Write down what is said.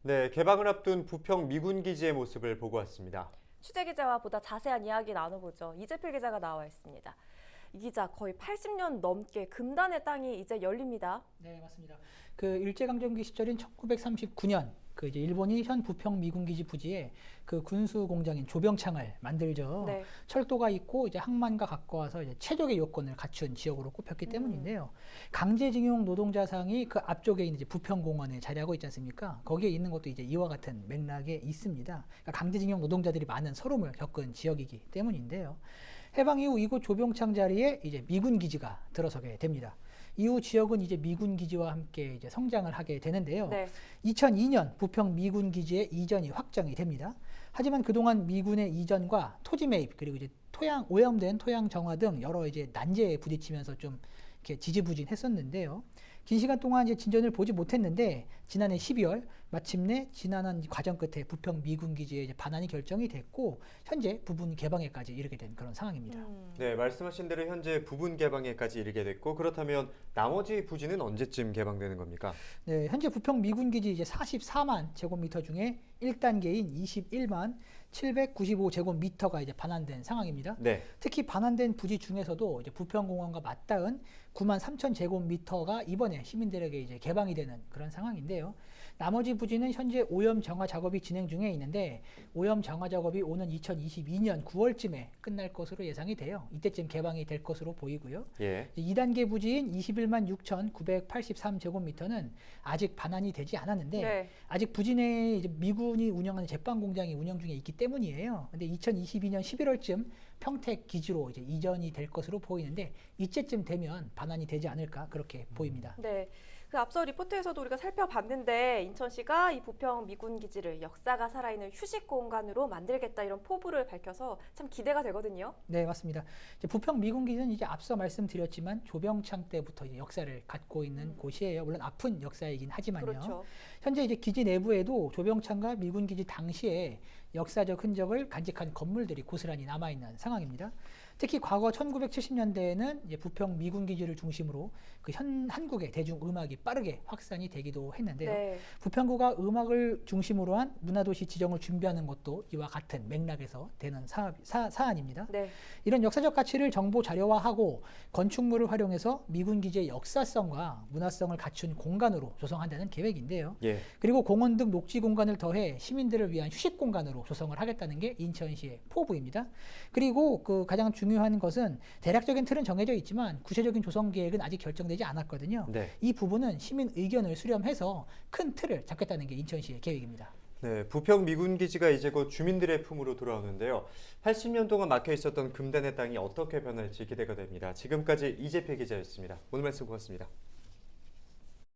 네, 개방을 앞둔 부평 미군 기지의 모습을 보고 왔습니다. 취재 기자와 보다 자세한 이야기 나눠보죠. 이재필 기자가 나와 있습니다. 이 기자, 거의 80년 넘게 금단의 땅이 이제 열립니다. 네, 맞습니다. 그 일제강점기 시절인 1939년 그 이제 일본이 현 부평 미군기지 부지에 그 군수 공장인 조병창을 만들죠. 네. 철도가 있고 이제 항만과 가까워서 이제 최적의 요건을 갖춘 지역으로 꼽혔기 때문인데요. 강제징용 노동자상이 그 앞쪽에 있는 이제 부평공원에 자리하고 있지 않습니까? 거기에 있는 것도 이제 이와 같은 맥락에 있습니다. 그러니까 강제징용 노동자들이 많은 서름을 겪은 지역이기 때문인데요. 해방 이후 이곳 조병창 자리에 이제 미군 기지가 들어서게 됩니다. 이후 지역은 이제 미군 기지와 함께 이제 성장을 하게 되는데요. 네. 2002년 부평 미군 기지의 이전이 확정이 됩니다. 하지만 그동안 미군의 이전과 토지 매입 그리고 이제 토양 오염된 토양 정화 등 여러 이제 난제에 부딪히면서 좀 이렇게 지지부진했었는데요. 긴 시간 동안 이제 진전을 보지 못했는데 지난해 12월 마침내 지난한 과정 끝에 부평 미군 기지에 이제 반환이 결정이 됐고 현재 부분 개방에까지 이르게 된 그런 상황입니다. 네, 말씀하신 대로 현재 부분 개방에까지 이르게 됐고 그렇다면 나머지 부지는 언제쯤 개방되는 겁니까? 네, 현재 부평 미군 기지 이제 44만 제곱미터 중에 1단계인 21만 795 제곱미터가 이제 반환된 상황입니다. 네. 특히 반환된 부지 중에서도 이제 부평공원과 맞닿은 9만 3천 제곱미터가 이번에 시민들에게 이제 개방이 되는 그런 상황인데요. 나머지 부지는 현재 오염 정화 작업이 진행 중에 있는데 오염 정화 작업이 오는 2022년 9월쯤에 끝날 것으로 예상이 돼요. 이때쯤 개방이 될 것으로 보이고요. 예. 2단계 부지인 21만 6,983 제곱미터는 아직 반환이 되지 않았는데 네. 아직 부지 내에 이제 미군이 운영하는 제빵 공장이 운영 중에 있기 때문이에요. 근데 2022년 11월쯤 평택 기지로 이제 이전이 될 것으로 보이는데 이때쯤 되면 반환이 되지 않을까 그렇게 보입니다. 네. 그 앞서 리포트에서도 우리가 살펴봤는데 인천시가 이 부평 미군 기지를 역사가 살아있는 휴식 공간으로 만들겠다 이런 포부를 밝혀서 참 기대가 되거든요. 네, 맞습니다. 이제 부평 미군기지는 이제 앞서 말씀드렸지만 조병창 때부터 이제 역사를 갖고 있는 곳이에요. 물론 아픈 역사이긴 하지만요. 그렇죠. 현재 이제 기지 내부에도 조병창과 미군기지 당시에 역사적 흔적을 간직한 건물들이 고스란히 남아 있는 상황입니다. 특히 과거 1970년대에는 이제 부평 미군기지를 중심으로 그 한국의 대중음악이 빠르게 확산이 되기도 했는데요. 네. 부평구가 음악을 중심으로 한 문화도시 지정을 준비하는 것도 이와 같은 맥락에서 되는 사안입니다. 네. 이런 역사적 가치를 정보 자료화하고 건축물을 활용해서 미군 기지의 역사성과 문화성을 갖춘 공간으로 조성한다는 계획인데요. 예. 그리고 공원 등 녹지 공간을 더해 시민들을 위한 휴식 공간으로 조성을 하겠다는 게 인천시의 포부입니다. 그리고 그 가장 중요한 것은 대략적인 틀은 정해져 있지만 구체적인 조성 계획은 아직 결정되지 않았거든요. 네. 이 부분은 시민 의견을 수렴해서 큰 틀을 잡겠다는 게 인천시의 계획입니다. 네, 부평 미군 기지가 이제 곧 주민들의 품으로 돌아오는데요. 80년 동안 막혀 있었던 금단의 땅이 어떻게 변할지 기대가 됩니다. 지금까지 이재필 기자였습니다. 오늘 말씀 고맙습니다.